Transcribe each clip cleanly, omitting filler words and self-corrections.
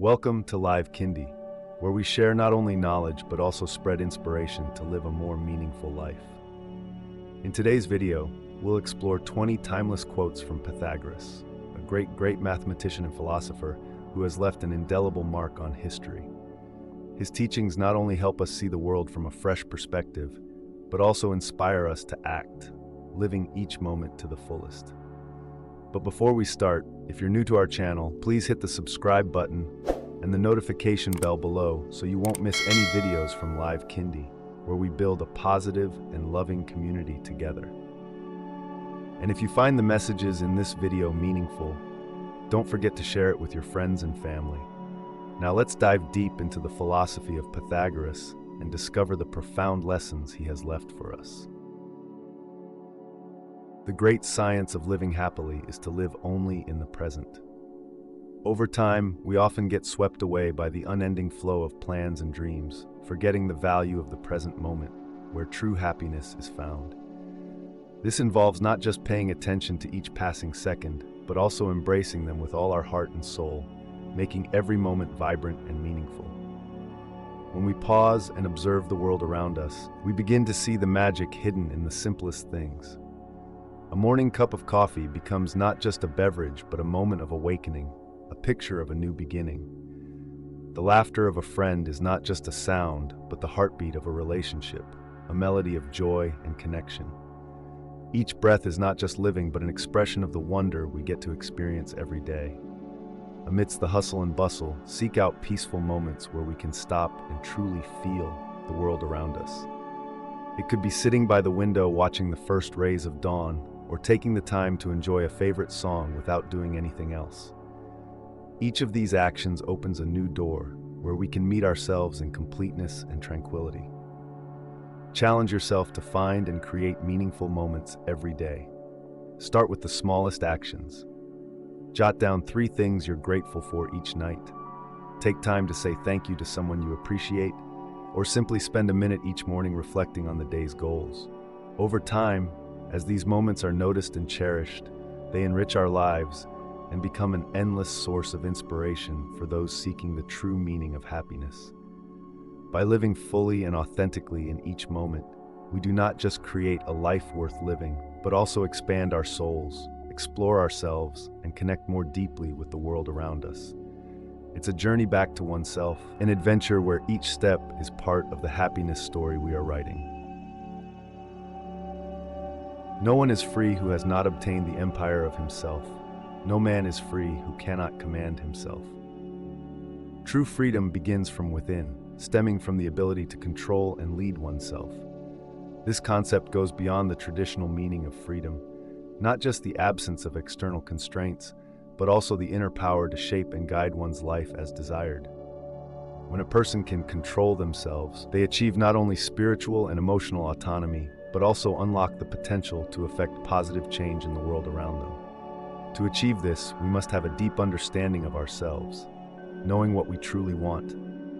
Welcome to Live Kindy, where we share not only knowledge but also spread inspiration to live a more meaningful life. In today's video, we'll explore 20 timeless quotes from Pythagoras, a great mathematician and philosopher who has left an indelible mark on history. His teachings not only help us see the world from a fresh perspective, but also inspire us to act, living each moment to the fullest. But before we start, if you're new to our channel, please hit the subscribe button and the notification bell below so you won't miss any videos from Live Kindy, where we build a positive and loving community together. And if you find the messages in this video meaningful, don't forget to share it with your friends and family. Now let's dive deep into the philosophy of Pythagoras and discover the profound lessons he has left for us. The great science of living happily is to live only in the present. Over time, we often get swept away by the unending flow of plans and dreams, forgetting the value of the present moment, where true happiness is found. This involves not just paying attention to each passing second, but also embracing them with all our heart and soul, making every moment vibrant and meaningful. When we pause and observe the world around us, we begin to see the magic hidden in the simplest things. A morning cup of coffee becomes not just a beverage, but a moment of awakening, a picture of a new beginning. The laughter of a friend is not just a sound, but the heartbeat of a relationship, a melody of joy and connection. Each breath is not just living, but an expression of the wonder we get to experience every day. Amidst the hustle and bustle, seek out peaceful moments where we can stop and truly feel the world around us. It could be sitting by the window watching the first rays of dawn, or taking the time to enjoy a favorite song without doing anything else. Each of these actions opens a new door where we can meet ourselves in completeness and tranquility. Challenge yourself to find and create meaningful moments every day. Start with the smallest actions. Jot down 3 things you're grateful for each night. Take time to say thank you to someone you appreciate, or simply spend a minute each morning reflecting on the day's goals. Over time, as these moments are noticed and cherished, they enrich our lives and become an endless source of inspiration for those seeking the true meaning of happiness. By living fully and authentically in each moment, we do not just create a life worth living, but also expand our souls, explore ourselves, and connect more deeply with the world around us. It's a journey back to oneself, an adventure where each step is part of the happiness story we are writing. No one is free who has not obtained the empire of himself. No man is free who cannot command himself. True freedom begins from within, stemming from the ability to control and lead oneself. This concept goes beyond the traditional meaning of freedom, not just the absence of external constraints, but also the inner power to shape and guide one's life as desired. When a person can control themselves, they achieve not only spiritual and emotional autonomy, but also unlock the potential to affect positive change in the world around them. To achieve this, we must have a deep understanding of ourselves, knowing what we truly want,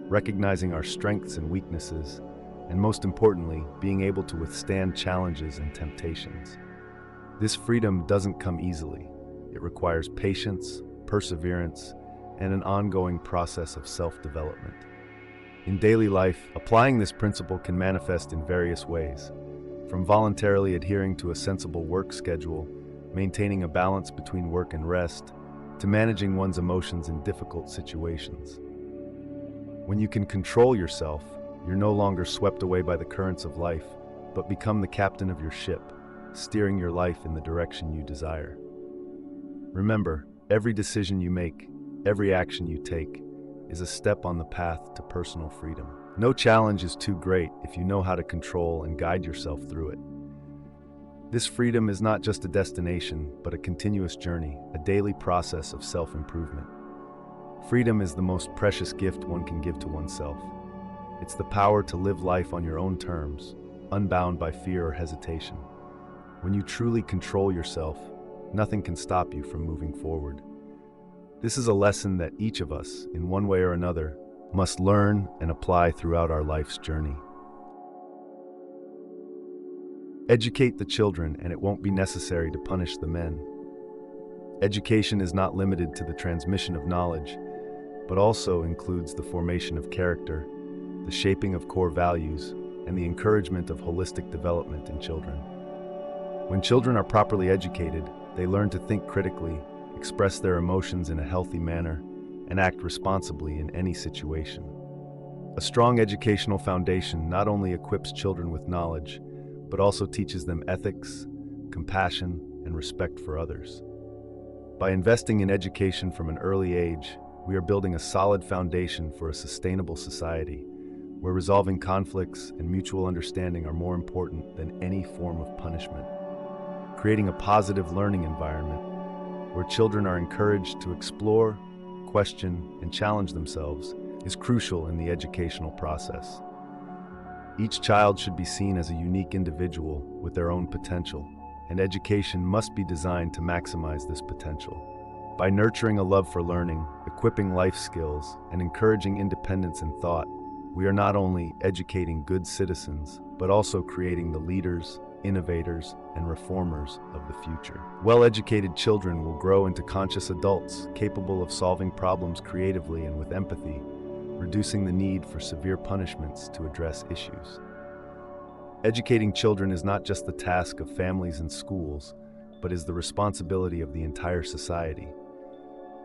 recognizing our strengths and weaknesses, and most importantly, being able to withstand challenges and temptations. This freedom doesn't come easily. It requires patience, perseverance, and an ongoing process of self-development. In daily life, applying this principle can manifest in various ways, from voluntarily adhering to a sensible work schedule, maintaining a balance between work and rest, to managing one's emotions in difficult situations. When you can control yourself, you're no longer swept away by the currents of life, but become the captain of your ship, steering your life in the direction you desire. Remember, every decision you make, every action you take, is a step on the path to personal freedom. No challenge is too great if you know how to control and guide yourself through it. This freedom is not just a destination, but a continuous journey, a daily process of self-improvement. Freedom is the most precious gift one can give to oneself. It's the power to live life on your own terms, unbound by fear or hesitation. When you truly control yourself, nothing can stop you from moving forward. This is a lesson that each of us, in one way or another, must learn and apply throughout our life's journey. Educate the children, and it won't be necessary to punish the men. Education is not limited to the transmission of knowledge. but also includes the formation of character, the shaping of core values, and the encouragement of holistic development in children. When children are properly educated, they learn to think critically, express their emotions in a healthy manner, and act responsibly in any situation. A strong educational foundation not only equips children with knowledge, but also teaches them ethics, compassion, and respect for others. By investing in education from an early age, we are building a solid foundation for a sustainable society, where resolving conflicts and mutual understanding are more important than any form of punishment. Creating a positive learning environment, where children are encouraged to explore, question, and challenge themselves, is crucial in the educational process. Each child should be seen as a unique individual with their own potential, and education must be designed to maximize this potential. By nurturing a love for learning, equipping life skills, and encouraging independence in thought, we are not only educating good citizens, but also creating the leaders, innovators, and reformers of the future. Well-educated children will grow into conscious adults capable of solving problems creatively and with empathy, reducing the need for severe punishments to address issues. Educating children is not just the task of families and schools, but is the responsibility of the entire society.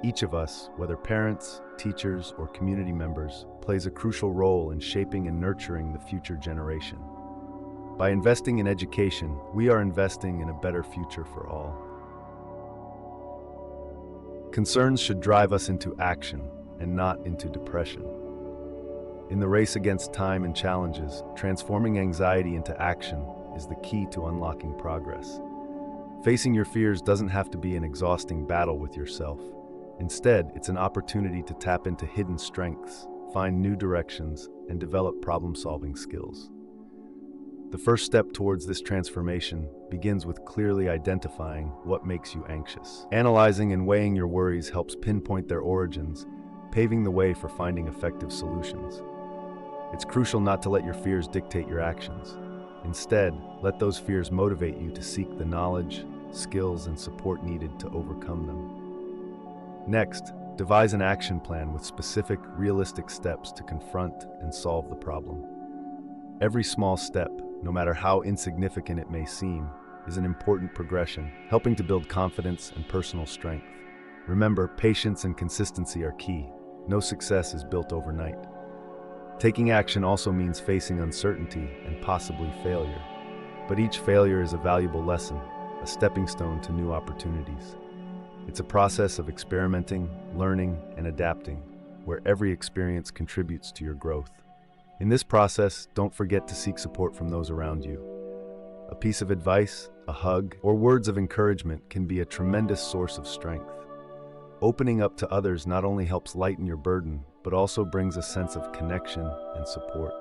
Each of us, whether parents, teachers, or community members, plays a crucial role in shaping and nurturing the future generation. By investing in education, we are investing in a better future for all. Concerns should drive us into action and not into depression. In the race against time and challenges, transforming anxiety into action is the key to unlocking progress. Facing your fears doesn't have to be an exhausting battle with yourself. Instead, it's an opportunity to tap into hidden strengths, find new directions, and develop problem-solving skills. The first step towards this transformation begins with clearly identifying what makes you anxious. Analyzing and weighing your worries helps pinpoint their origins, paving the way for finding effective solutions. It's crucial not to let your fears dictate your actions. Instead, let those fears motivate you to seek the knowledge, skills, and support needed to overcome them. Next, devise an action plan with specific, realistic steps to confront and solve the problem. Every small step, no matter how insignificant it may seem, is an important progression, helping to build confidence and personal strength. Remember, patience and consistency are key. No success is built overnight. Taking action also means facing uncertainty and possibly failure. But each failure is a valuable lesson, a stepping stone to new opportunities. It's a process of experimenting, learning, and adapting, where every experience contributes to your growth. In this process, don't forget to seek support from those around you. A piece of advice, a hug, or words of encouragement can be a tremendous source of strength. Opening up to others not only helps lighten your burden, but also brings a sense of connection and support.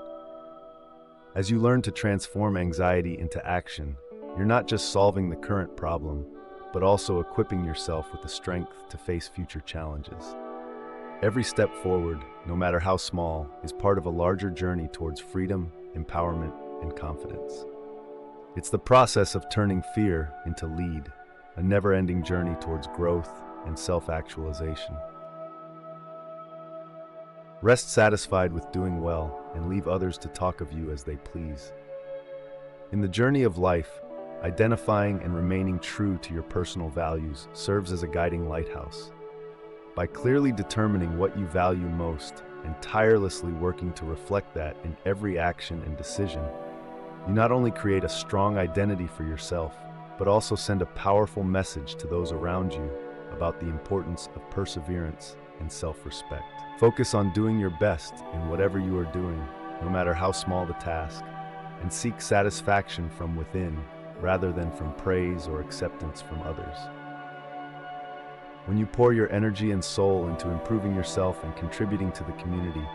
As you learn to transform anxiety into action, you're not just solving the current problem, but also equipping yourself with the strength to face future challenges. Every step forward, no matter how small, is part of a larger journey towards freedom, empowerment, and confidence. It's the process of turning fear into lead, a never-ending journey towards growth and self-actualization. Rest satisfied with doing well and leave others to talk of you as they please. In the journey of life, identifying and remaining true to your personal values serves as a guiding lighthouse. By clearly determining what you value most and tirelessly working to reflect that in every action and decision, you not only create a strong identity for yourself, but also send a powerful message to those around you about the importance of perseverance and self-respect. Focus on doing your best in whatever you are doing, no matter how small the task, and seek satisfaction from within rather than from praise or acceptance from others. When you pour your energy and soul into improving yourself and contributing to the community,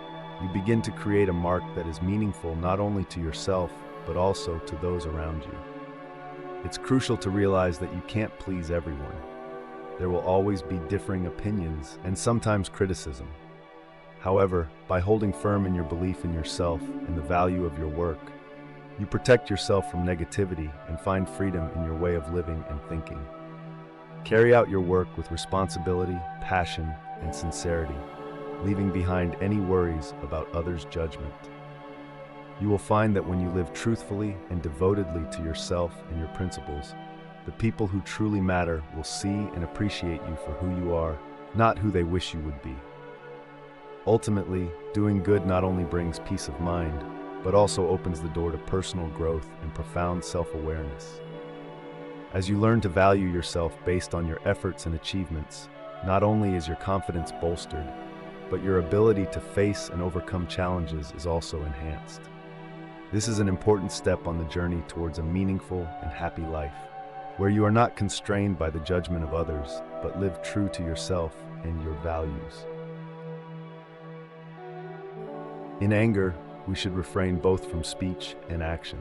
you begin to create a mark that is meaningful not only to yourself, but also to those around you. It's crucial to realize that you can't please everyone. There will always be differing opinions and sometimes criticism. However, by holding firm in your belief in yourself and the value of your work, you protect yourself from negativity and find freedom in your way of living and thinking. Carry out your work with responsibility, passion, and sincerity, leaving behind any worries about others' judgment. You will find that when you live truthfully and devotedly to yourself and your principles, the people who truly matter will see and appreciate you for who you are, not who they wish you would be. Ultimately, doing good not only brings peace of mind, but also opens the door to personal growth and profound self-awareness. As you learn to value yourself based on your efforts and achievements, not only is your confidence bolstered, but your ability to face and overcome challenges is also enhanced. This is an important step on the journey towards a meaningful and happy life, where you are not constrained by the judgment of others, but live true to yourself and your values. In anger, we should refrain both from speech and action.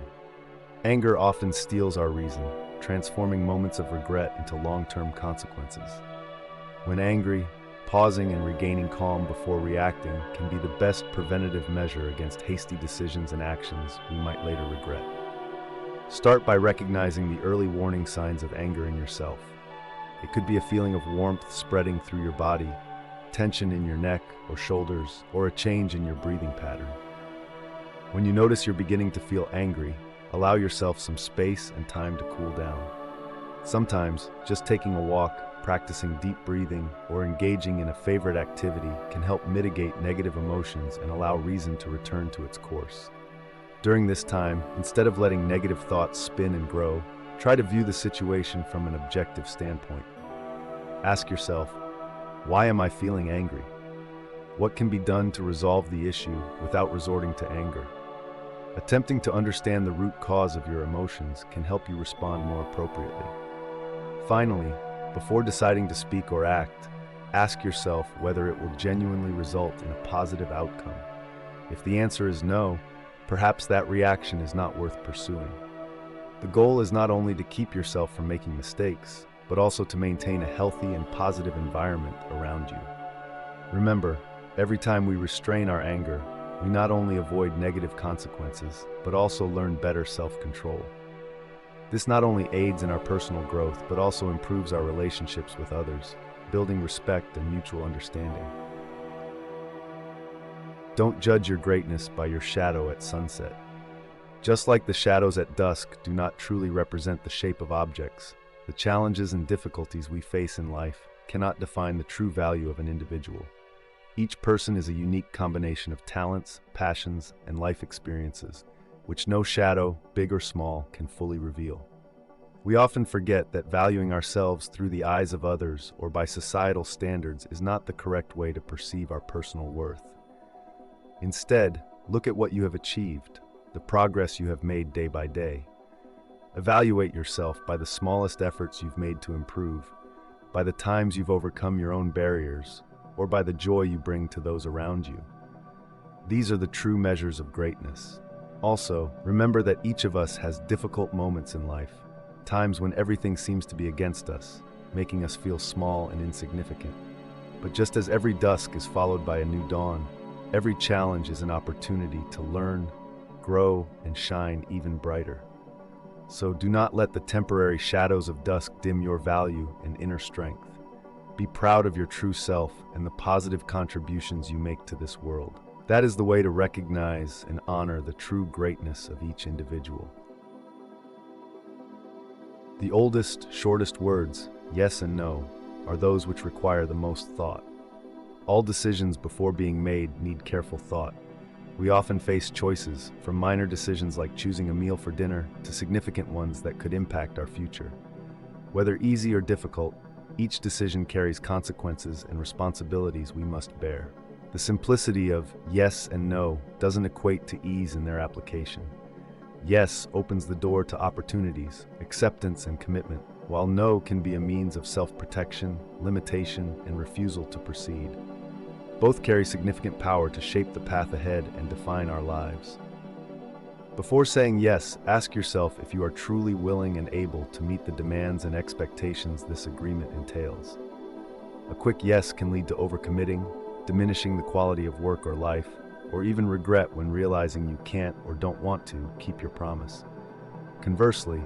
Anger often steals our reason, transforming moments of regret into long-term consequences. When angry, pausing and regaining calm before reacting can be the best preventative measure against hasty decisions and actions we might later regret. Start by recognizing the early warning signs of anger in yourself. It could be a feeling of warmth spreading through your body, tension in your neck or shoulders, or a change in your breathing pattern. When you notice you're beginning to feel angry, allow yourself some space and time to cool down. Sometimes, just taking a walk, practicing deep breathing, or engaging in a favorite activity can help mitigate negative emotions and allow reason to return to its course. During this time, instead of letting negative thoughts spin and grow, try to view the situation from an objective standpoint. Ask yourself, why am I feeling angry? What can be done to resolve the issue without resorting to anger? Attempting to understand the root cause of your emotions can help you respond more appropriately. Finally, before deciding to speak or act, ask yourself whether it will genuinely result in a positive outcome. If the answer is no, perhaps that reaction is not worth pursuing. The goal is not only to keep yourself from making mistakes, but also to maintain a healthy and positive environment around you. Remember, every time we restrain our anger, we not only avoid negative consequences, but also learn better self-control. This not only aids in our personal growth, but also improves our relationships with others, building respect and mutual understanding. Don't judge your greatness by your shadow at sunset. Just like the shadows at dusk do not truly represent the shape of objects, the challenges and difficulties we face in life cannot define the true value of an individual. Each person is a unique combination of talents, passions, and life experiences, which no shadow, big or small, can fully reveal. We often forget that valuing ourselves through the eyes of others or by societal standards is not the correct way to perceive our personal worth. Instead, look at what you have achieved, the progress you have made day by day. Evaluate yourself by the smallest efforts you've made to improve, by the times you've overcome your own barriers, or by the joy you bring to those around you. These are the true measures of greatness. Also, remember that each of us has difficult moments in life, times when everything seems to be against us, making us feel small and insignificant. But just as every dusk is followed by a new dawn, every challenge is an opportunity to learn, grow, and shine even brighter. So do not let the temporary shadows of dusk dim your value and inner strength. Be proud of your true self and the positive contributions you make to this world. That is the way to recognize and honor the true greatness of each individual. The oldest, shortest words, yes and no, are those which require the most thought. All decisions before being made need careful thought. We often face choices, from minor decisions like choosing a meal for dinner to significant ones that could impact our future. Whether easy or difficult, each decision carries consequences and responsibilities we must bear. The simplicity of yes and no doesn't equate to ease in their application. Yes opens the door to opportunities, acceptance, and commitment, while no can be a means of self-protection, limitation, and refusal to proceed. Both carry significant power to shape the path ahead and define our lives. Before saying yes, ask yourself if you are truly willing and able to meet the demands and expectations this agreement entails. A quick yes can lead to overcommitting, diminishing the quality of work or life, or even regret when realizing you can't or don't want to keep your promise. Conversely,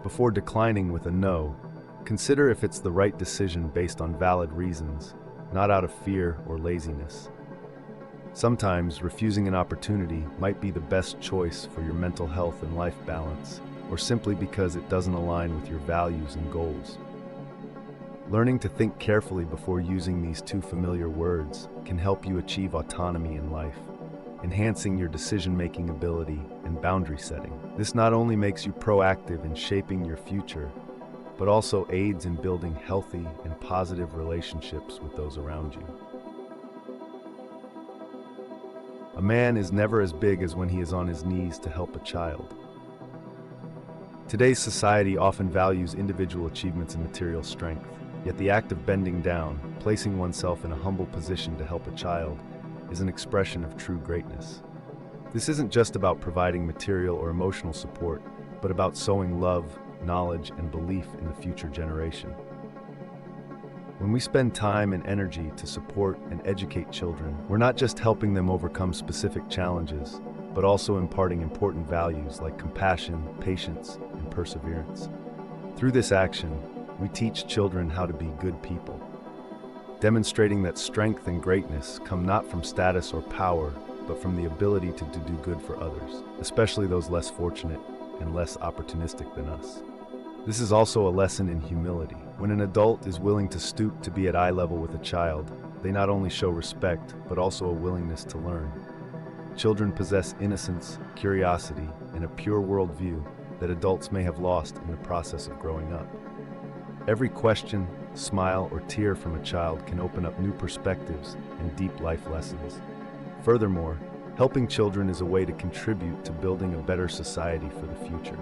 before declining with a no, consider if it's the right decision based on valid reasons, not out of fear or laziness. Sometimes, refusing an opportunity might be the best choice for your mental health and life balance, or simply because it doesn't align with your values and goals. Learning to think carefully before using these two familiar words can help you achieve autonomy in life, enhancing your decision-making ability and boundary setting. This not only makes you proactive in shaping your future, but also aids in building healthy and positive relationships with those around you. A man is never as big as when he is on his knees to help a child. Today's society often values individual achievements and material strength, yet the act of bending down, placing oneself in a humble position to help a child, is an expression of true greatness. This isn't just about providing material or emotional support, but about sowing love, knowledge, and belief in the future generation. When we spend time and energy to support and educate children, we're not just helping them overcome specific challenges, but also imparting important values like compassion, patience, and perseverance. Through this action, we teach children how to be good people, demonstrating that strength and greatness come not from status or power, but from the ability to do good for others, especially those less fortunate and less opportunistic than us. This is also a lesson in humility. When an adult is willing to stoop to be at eye level with a child, they not only show respect, but also a willingness to learn. Children possess innocence, curiosity, and a pure worldview that adults may have lost in the process of growing up. Every question, smile, or tear from a child can open up new perspectives and deep life lessons. Furthermore, helping children is a way to contribute to building a better society for the future.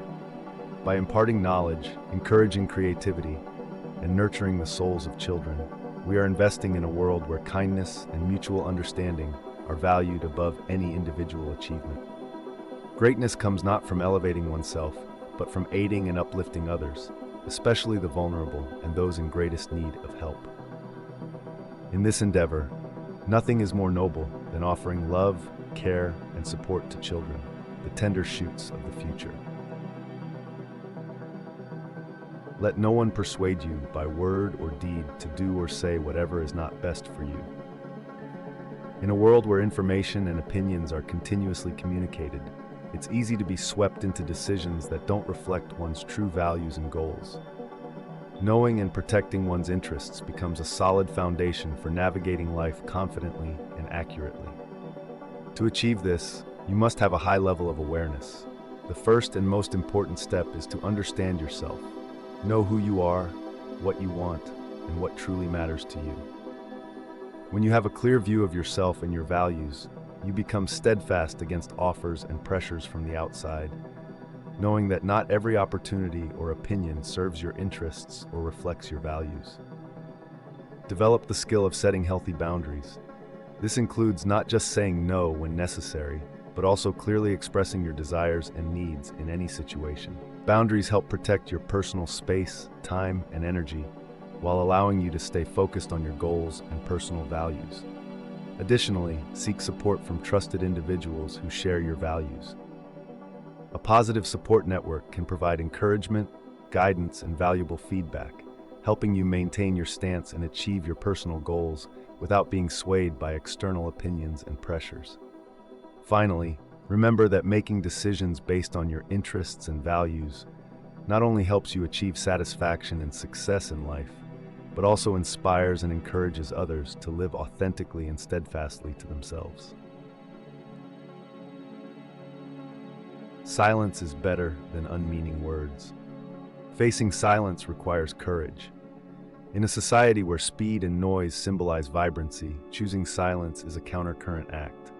By imparting knowledge, encouraging creativity, and nurturing the souls of children, we are investing in a world where kindness and mutual understanding are valued above any individual achievement. Greatness comes not from elevating oneself, but from aiding and uplifting others, especially the vulnerable and those in greatest need of help. In this endeavor, nothing is more noble than offering love, care, and support to children, the tender shoots of the future. Let no one persuade you by word or deed to do or say whatever is not best for you. In a world where information and opinions are continuously communicated, it's easy to be swept into decisions that don't reflect one's true values and goals. Knowing and protecting one's interests becomes a solid foundation for navigating life confidently and accurately. To achieve this, you must have a high level of awareness. The first and most important step is to understand yourself. Know who you are, what you want, and what truly matters to you. When you have a clear view of yourself and your values, you become steadfast against offers and pressures from the outside, knowing that not every opportunity or opinion serves your interests or reflects your values. Develop the skill of setting healthy boundaries. This includes not just saying no when necessary, but also clearly expressing your desires and needs in any situation. Boundaries help protect your personal space, time, and energy, while allowing you to stay focused on your goals and personal values. Additionally, seek support from trusted individuals who share your values. A positive support network can provide encouragement, guidance, and valuable feedback, helping you maintain your stance and achieve your personal goals without being swayed by external opinions and pressures. Finally, remember that making decisions based on your interests and values not only helps you achieve satisfaction and success in life, but also inspires and encourages others to live authentically and steadfastly to themselves. Silence is better than unmeaning words. Facing silence requires courage. In a society where speed and noise symbolize vibrancy, choosing silence is a countercurrent act.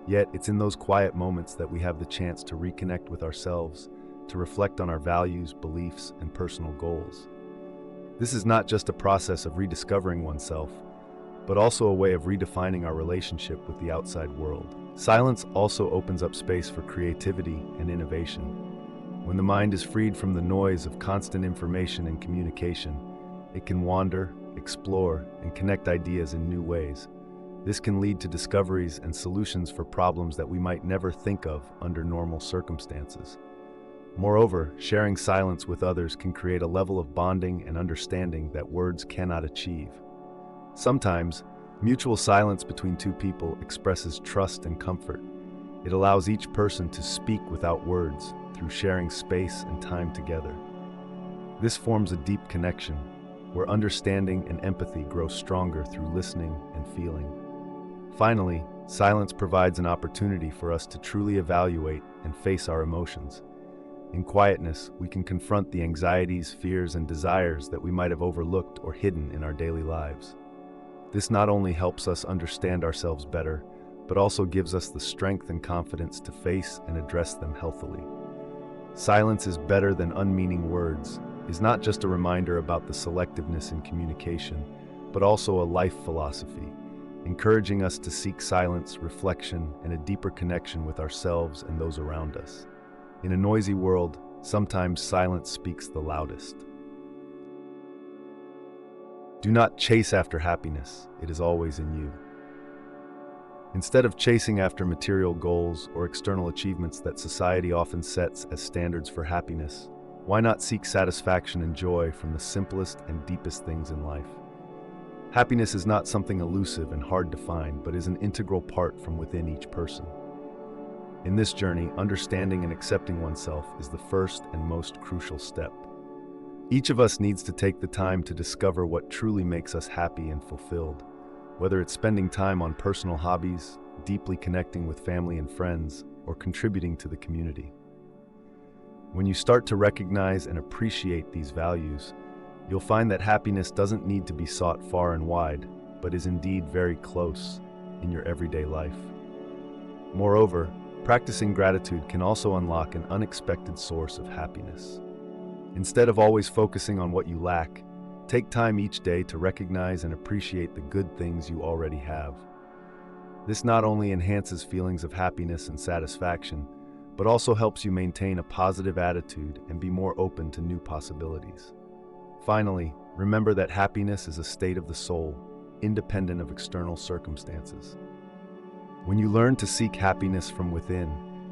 Yet, it's in those quiet moments that we have the chance to reconnect with ourselves, to reflect on our values, beliefs, and personal goals. This is not just a process of rediscovering oneself, but also a way of redefining our relationship with the outside world. Silence also opens up space for creativity and innovation. When the mind is freed from the noise of constant information and communication, it can wander, explore, and connect ideas in new ways. This can lead to discoveries and solutions for problems that we might never think of under normal circumstances. Moreover, sharing silence with others can create a level of bonding and understanding that words cannot achieve. Sometimes, Mutual silence between two people expresses trust and comfort. It allows each person to speak without words through sharing space and time together. This forms a deep connection, where understanding and empathy grow stronger through listening and feeling. Finally, silence provides an opportunity for us to truly evaluate and face our emotions. In quietness, we can confront the anxieties, fears, and desires that we might have overlooked or hidden in our daily lives. This not only helps us understand ourselves better, but also gives us the strength and confidence to face and address them healthily. Silence is better than unmeaning words is not just a reminder about the selectiveness in communication, but also a life philosophy, encouraging us to seek silence, reflection, and a deeper connection with ourselves and those around us. In a noisy world, sometimes silence speaks the loudest. Do not chase after happiness, it is always in you. Instead of chasing after material goals or external achievements that society often sets as standards for happiness, why not seek satisfaction and joy from the simplest and deepest things in life? Happiness is not something elusive and hard to find, but is an integral part from within each person. In this journey, understanding and accepting oneself is the first and most crucial step. Each of us needs to take the time to discover what truly makes us happy and fulfilled, whether it's spending time on personal hobbies, deeply connecting with family and friends, or contributing to the community. When you start to recognize and appreciate these values, you'll find that happiness doesn't need to be sought far and wide, but is indeed very close in your everyday life. Moreover, practicing gratitude can also unlock an unexpected source of happiness. Instead of always focusing on what you lack, take time each day to recognize and appreciate the good things you already have. This not only enhances feelings of happiness and satisfaction, but also helps you maintain a positive attitude and be more open to new possibilities. Finally, remember that happiness is a state of the soul, independent of external circumstances. When you learn to seek happiness from within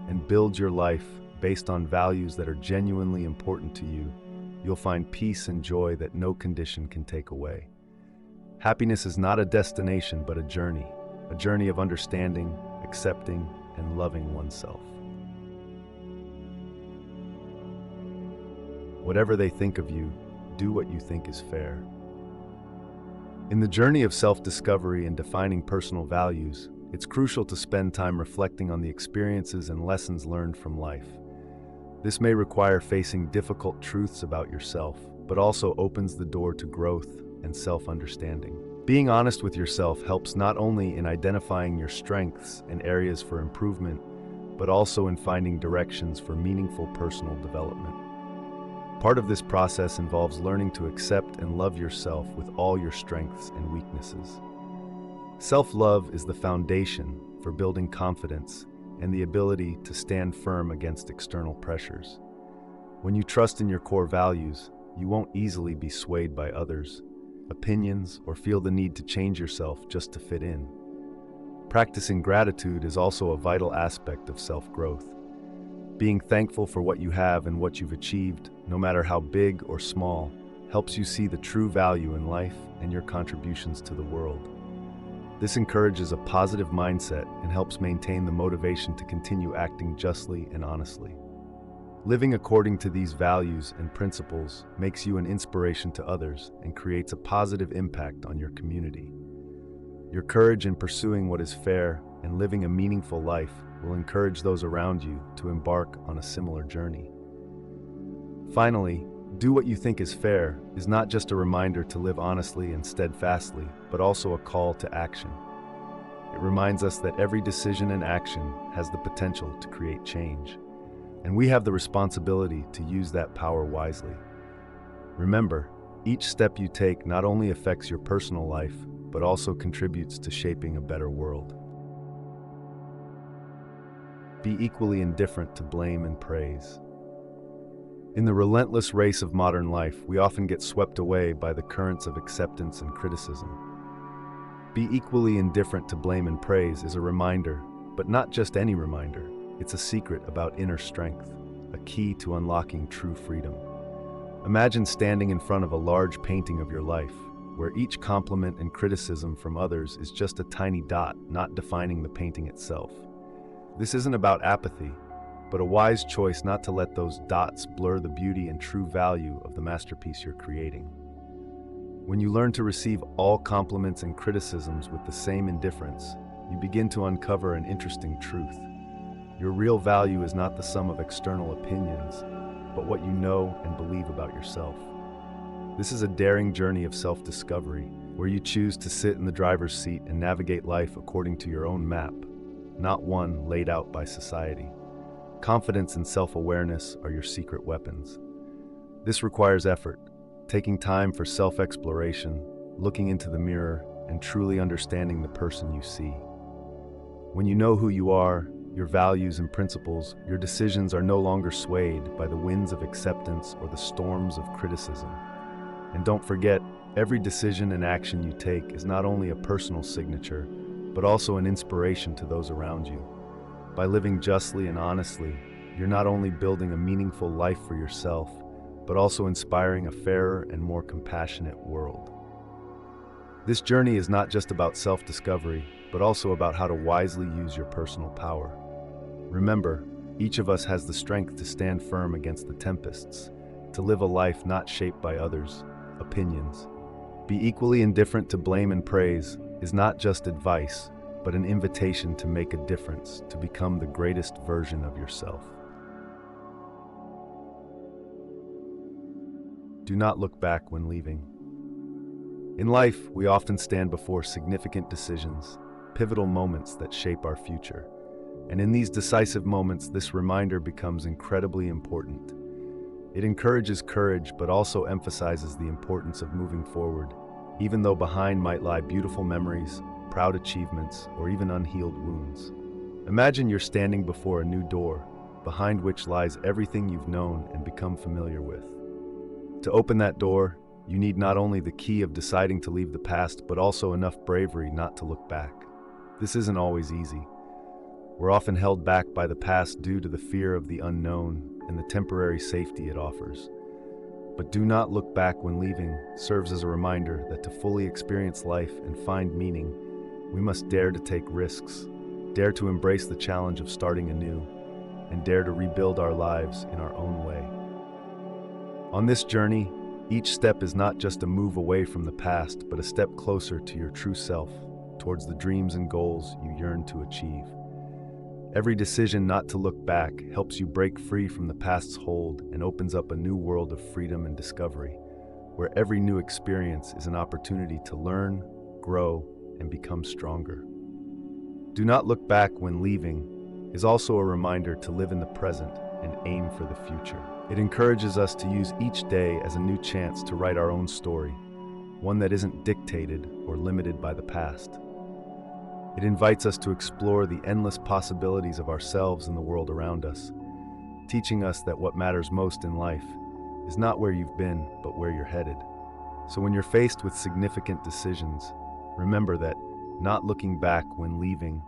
and build your life based on values that are genuinely important to you, you'll find peace and joy that no condition can take away. Happiness is not a destination, but a journey of understanding, accepting, and loving oneself. Whatever they think of you, do what you think is fair. In the journey of self-discovery and defining personal values, it's crucial to spend time reflecting on the experiences and lessons learned from life. This may require facing difficult truths about yourself, but also opens the door to growth and self-understanding. Being honest with yourself helps not only in identifying your strengths and areas for improvement, but also in finding directions for meaningful personal development. Part of this process involves learning to accept and love yourself with all your strengths and weaknesses. Self-love is the foundation for building confidence and the ability to stand firm against external pressures. When you trust in your core values, you won't easily be swayed by others' opinions or feel the need to change yourself just to fit in. Practicing gratitude is also a vital aspect of self-growth. Being thankful for what you have and what you've achieved, no matter how big or small, helps you see the true value in life and your contributions to the world. This encourages a positive mindset and helps maintain the motivation to continue acting justly and honestly. Living according to these values and principles makes you an inspiration to others and creates a positive impact on your community. Your courage in pursuing what is fair and living a meaningful life will encourage those around you to embark on a similar journey. Finally, do what you think is fair is not just a reminder to live honestly and steadfastly, but also a call to action. It reminds us that every decision and action has the potential to create change, and we have the responsibility to use that power wisely. Remember, each step you take not only affects your personal life, but also contributes to shaping a better world. Be equally indifferent to blame and praise. In the relentless race of modern life, we often get swept away by the currents of acceptance and criticism. Be equally indifferent to blame and praise is a reminder, but not just any reminder. It's a secret about inner strength, a key to unlocking true freedom. Imagine standing in front of a large painting of your life. where each compliment and criticism from others is just a tiny dot, not defining the painting itself. This isn't about apathy, but a wise choice not to let those dots blur the beauty and true value of the masterpiece you're creating. When you learn to receive all compliments and criticisms with the same indifference, you begin to uncover an interesting truth. Your real value is not the sum of external opinions, but what you know and believe about yourself. This is a daring journey of self-discovery, where you choose to sit in the driver's seat and navigate life according to your own map, not one laid out by society. Confidence and self-awareness are your secret weapons. This requires effort, taking time for self-exploration, looking into the mirror, and truly understanding the person you see. When you know who you are, your values and principles, your decisions are no longer swayed by the winds of acceptance or the storms of criticism. And don't forget, every decision and action you take is not only a personal signature, but also an inspiration to those around you. By living justly and honestly, you're not only building a meaningful life for yourself, but also inspiring a fairer and more compassionate world. This journey is not just about self-discovery, but also about how to wisely use your personal power. Remember, each of us has the strength to stand firm against the tempests, to live a life not shaped by others' opinions. Be equally indifferent to blame and praise is not just advice, but an invitation to make a difference, to become the greatest version of yourself. Do not look back when leaving. In life, we often stand before significant decisions, pivotal moments that shape our future. And in these decisive moments, this reminder becomes incredibly important. It encourages courage, but also emphasizes the importance of moving forward, even though behind might lie beautiful memories, proud achievements, or even unhealed wounds. Imagine you're standing before a new door, behind which lies everything you've known and become familiar with. To open that door, you need not only the key of deciding to leave the past, but also enough bravery not to look back. This isn't always easy. We're often held back by the past due to the fear of the unknown and the temporary safety it offers. But do not look back when leaving serves as a reminder that to fully experience life and find meaning, we must dare to take risks, dare to embrace the challenge of starting anew, and dare to rebuild our lives in our own way. On this journey, each step is not just a move away from the past, but a step closer to your true self, towards the dreams and goals you yearn to achieve. Every decision not to look back helps you break free from the past's hold and opens up a new world of freedom and discovery, where every new experience is an opportunity to learn, grow, and become stronger. Do not look back when leaving is also a reminder to live in the present and aim for the future. It encourages us to use each day as a new chance to write our own story, one that isn't dictated or limited by the past. It invites us to explore the endless possibilities of ourselves and the world around us, teaching us that what matters most in life is not where you've been, but where you're headed. So when you're faced with significant decisions, remember that not looking back when leaving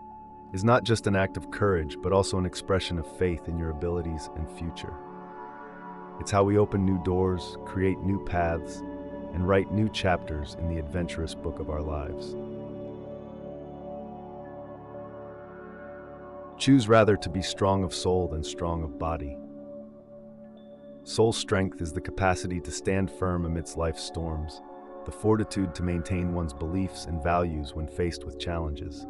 is not just an act of courage, but also an expression of faith in your abilities and future. It's how we open new doors, create new paths, and write new chapters in the adventurous book of our lives. Choose rather to be strong of soul than strong of body. Soul strength is the capacity to stand firm amidst life's storms, the fortitude to maintain one's beliefs and values when faced with challenges.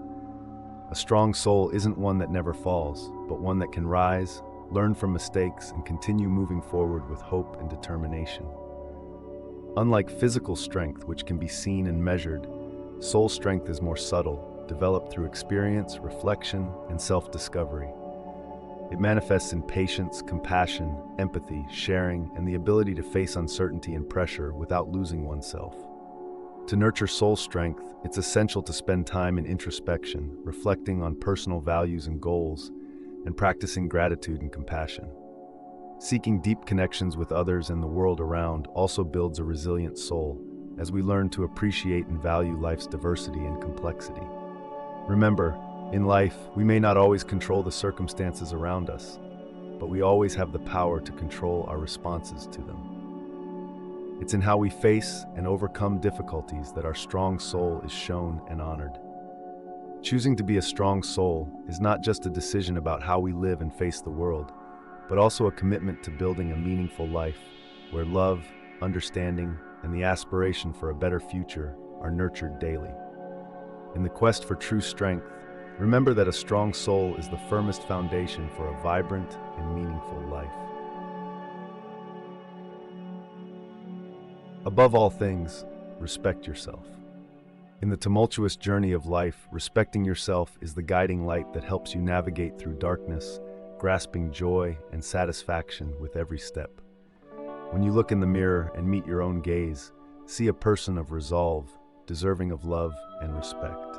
A strong soul isn't one that never falls, but one that can rise, learn from mistakes, and continue moving forward with hope and determination. Unlike physical strength, which can be seen and measured, soul strength is more subtle, developed through experience, reflection, and self-discovery. It manifests in patience, compassion, empathy, sharing, and the ability to face uncertainty and pressure without losing oneself. To nurture soul strength, it's essential to spend time in introspection, reflecting on personal values and goals, and practicing gratitude and compassion. Seeking deep connections with others and the world around also builds a resilient soul, as we learn to appreciate and value life's diversity and complexity. Remember, in life, we may not always control the circumstances around us, but we always have the power to control our responses to them. It's in how we face and overcome difficulties that our strong soul is shown and honored. Choosing to be a strong soul is not just a decision about how we live and face the world, but also a commitment to building a meaningful life where love, understanding, and the aspiration for a better future are nurtured daily. In the quest for true strength, remember that a strong soul is the firmest foundation for a vibrant and meaningful life. Above all things, respect yourself. In the tumultuous journey of life, respecting yourself is the guiding light that helps you navigate through darkness, grasping joy and satisfaction with every step. When you look in the mirror and meet your own gaze, see a person of resolve, deserving of love and respect.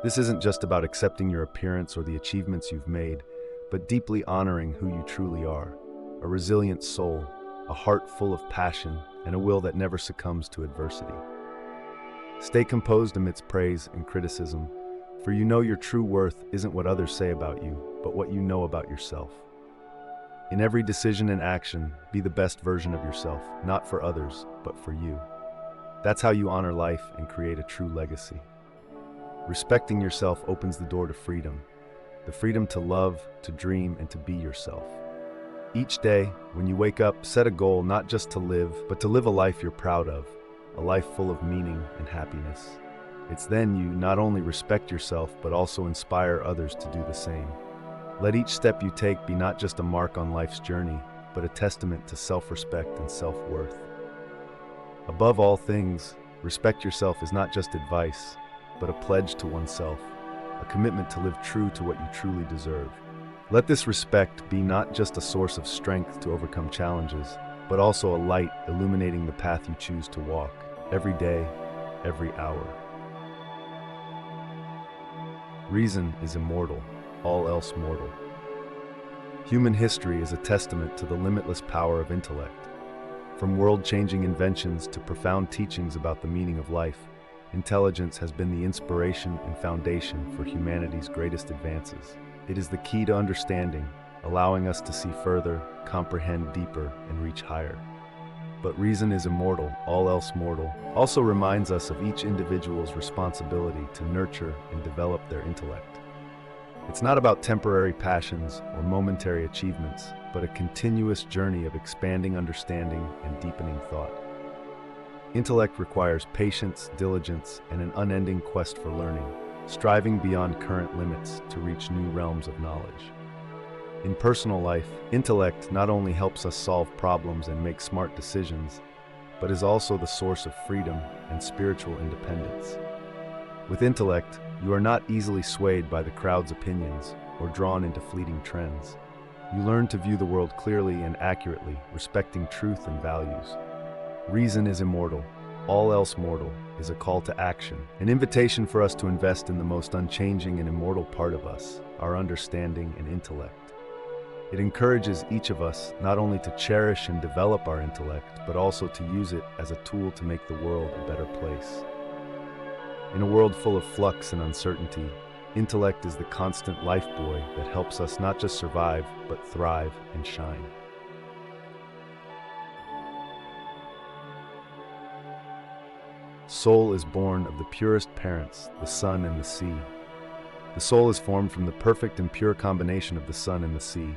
This isn't just about accepting your appearance or the achievements you've made, but deeply honoring who you truly are. A resilient soul, a heart full of passion, and a will that never succumbs to adversity. Stay composed amidst praise and criticism, for you know your true worth isn't what others say about you, but what you know about yourself. In every decision and action, be the best version of yourself, not for others, but for you. That's how you honor life and create a true legacy. Respecting yourself opens the door to freedom, the freedom to love, to dream, and to be yourself. Each day, when you wake up, set a goal not just to live, but to live a life you're proud of, a life full of meaning and happiness. It's then you not only respect yourself, but also inspire others to do the same. Let each step you take be not just a mark on life's journey, but a testament to self-respect and self-worth. Above all things, respect yourself is not just advice, but a pledge to oneself, a commitment to live true to what you truly deserve. Let this respect be not just a source of strength to overcome challenges, but also a light illuminating the path you choose to walk, every day, every hour. Reason is immortal, all else mortal. Human history is a testament to the limitless power of intellect. From world-changing inventions to profound teachings about the meaning of life, intelligence has been the inspiration and foundation for humanity's greatest advances. It is the key to understanding, allowing us to see further, comprehend deeper, and reach higher. But reason is immortal, all else mortal, also reminds us of each individual's responsibility to nurture and develop their intellect. It's not about temporary passions or momentary achievements, but a continuous journey of expanding understanding and deepening thought. Intellect requires patience, diligence, and an unending quest for learning, striving beyond current limits to reach new realms of knowledge. In personal life, intellect not only helps us solve problems and make smart decisions, but is also the source of freedom and spiritual independence. With intellect, you are not easily swayed by the crowd's opinions or drawn into fleeting trends. You learn to view the world clearly and accurately, respecting truth and values. Reason is immortal. All else mortal is a call to action, an invitation for us to invest in the most unchanging and immortal part of us, our understanding and intellect. It encourages each of us not only to cherish and develop our intellect, but also to use it as a tool to make the world a better place. In a world full of flux and uncertainty, intellect is the constant lifebuoy that helps us not just survive, but thrive and shine. Soul is born of the purest parents, the sun and the sea. The soul is formed from the perfect and pure combination of the sun and the sea.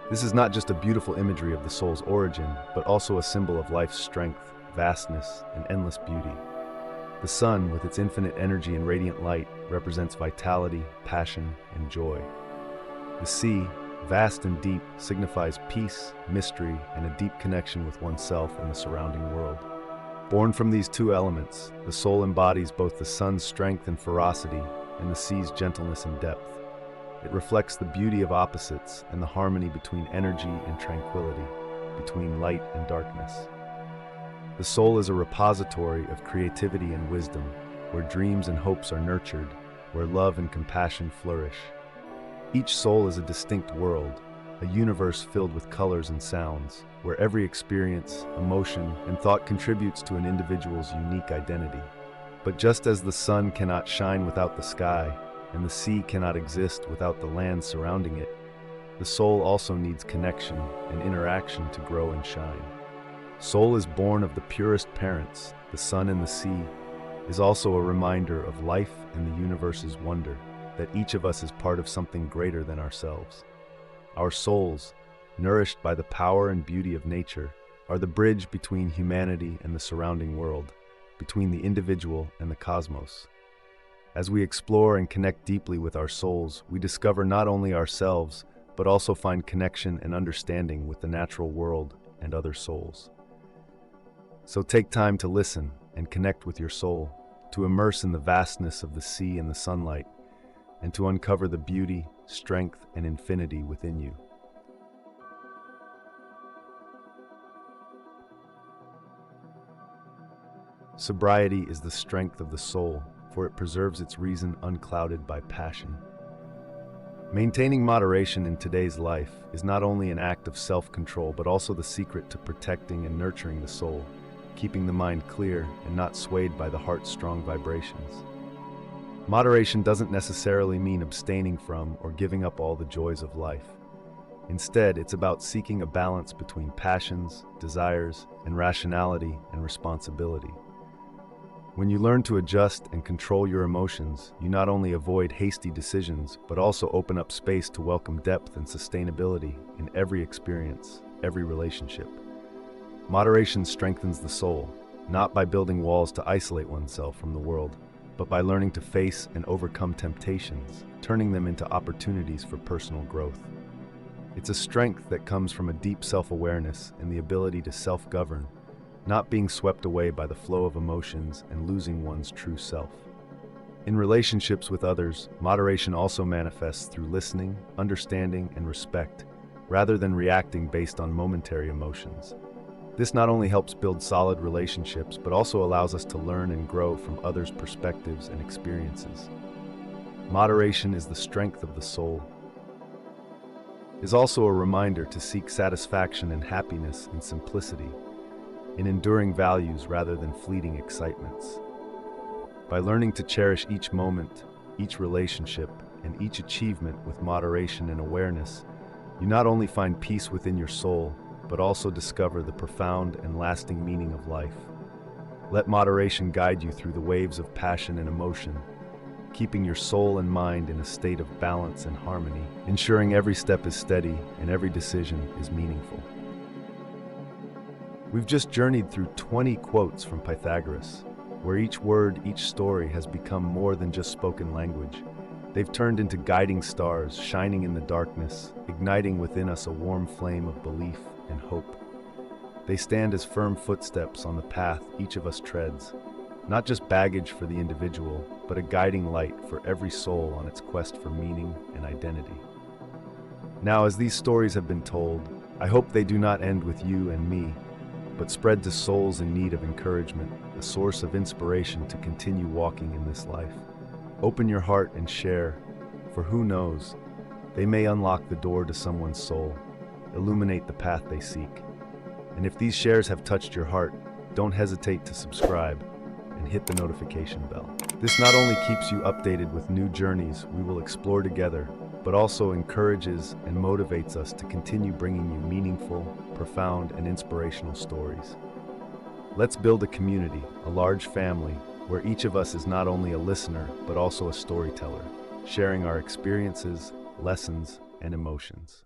This is not just a beautiful imagery of the soul's origin, but also a symbol of life's strength, vastness, and endless beauty. The sun, with its infinite energy and radiant light, represents vitality, passion, and joy. The sea, vast and deep, signifies peace, mystery, and a deep connection with oneself and the surrounding world. Born from these two elements, the soul embodies both the sun's strength and ferocity and the sea's gentleness and depth. It reflects the beauty of opposites and the harmony between energy and tranquility, between light and darkness. The soul is a repository of creativity and wisdom, where dreams and hopes are nurtured, where love and compassion flourish. Each soul is a distinct world, a universe filled with colors and sounds, where every experience, emotion, and thought contributes to an individual's unique identity. But just as the sun cannot shine without the sky, and the sea cannot exist without the land surrounding it, the soul also needs connection and interaction to grow and shine. Soul is born of the purest parents, the sun and the sea, is also a reminder of life and the universe's wonder, that each of us is part of something greater than ourselves. Our souls, nourished by the power and beauty of nature, are the bridge between humanity and the surrounding world, between the individual and the cosmos. As we explore and connect deeply with our souls, we discover not only ourselves, but also find connection and understanding with the natural world and other souls. So take time to listen and connect with your soul, to immerse in the vastness of the sea and the sunlight, and to uncover the beauty, strength, and infinity within you. Sobriety is the strength of the soul, for it preserves its reason unclouded by passion. Maintaining moderation in today's life is not only an act of self-control, but also the secret to protecting and nurturing the soul, keeping the mind clear and not swayed by the heart's strong vibrations. Moderation doesn't necessarily mean abstaining from or giving up all the joys of life. Instead, it's about seeking a balance between passions, desires, and rationality and responsibility. When you learn to adjust and control your emotions, you not only avoid hasty decisions, but also open up space to welcome depth and sustainability in every experience, every relationship. Moderation strengthens the soul, not by building walls to isolate oneself from the world, but by learning to face and overcome temptations, turning them into opportunities for personal growth. It's a strength that comes from a deep self-awareness and the ability to self-govern, not being swept away by the flow of emotions and losing one's true self. In relationships with others, moderation also manifests through listening, understanding, and respect, rather than reacting based on momentary emotions. This not only helps build solid relationships, but also allows us to learn and grow from others' perspectives and experiences. Moderation is the strength of the soul. It is also a reminder to seek satisfaction and happiness in simplicity, in enduring values rather than fleeting excitements. By learning to cherish each moment, each relationship, and each achievement with moderation and awareness, you not only find peace within your soul, but also discover the profound and lasting meaning of life. Let moderation guide you through the waves of passion and emotion, keeping your soul and mind in a state of balance and harmony, ensuring every step is steady and every decision is meaningful. We've just journeyed through 20 quotes from Pythagoras, where each word, each story has become more than just spoken language. They've turned into guiding stars, shining in the darkness, igniting within us a warm flame of belief and hope. They stand as firm footsteps on the path each of us treads, not just baggage for the individual, but a guiding light for every soul on its quest for meaning and identity. Now, as these stories have been told, I hope they do not end with you and me, but spread to souls in need of encouragement, a source of inspiration to continue walking in this life. Open your heart and share, for who knows, they may unlock the door to someone's soul, illuminate the path they seek. And if these shares have touched your heart, don't hesitate to subscribe and hit the notification bell. This not only keeps you updated with new journeys we will explore together, but also encourages and motivates us to continue bringing you meaningful, profound, and inspirational stories. Let's build a community, a large family, where each of us is not only a listener, but also a storyteller, sharing our experiences, lessons, and emotions.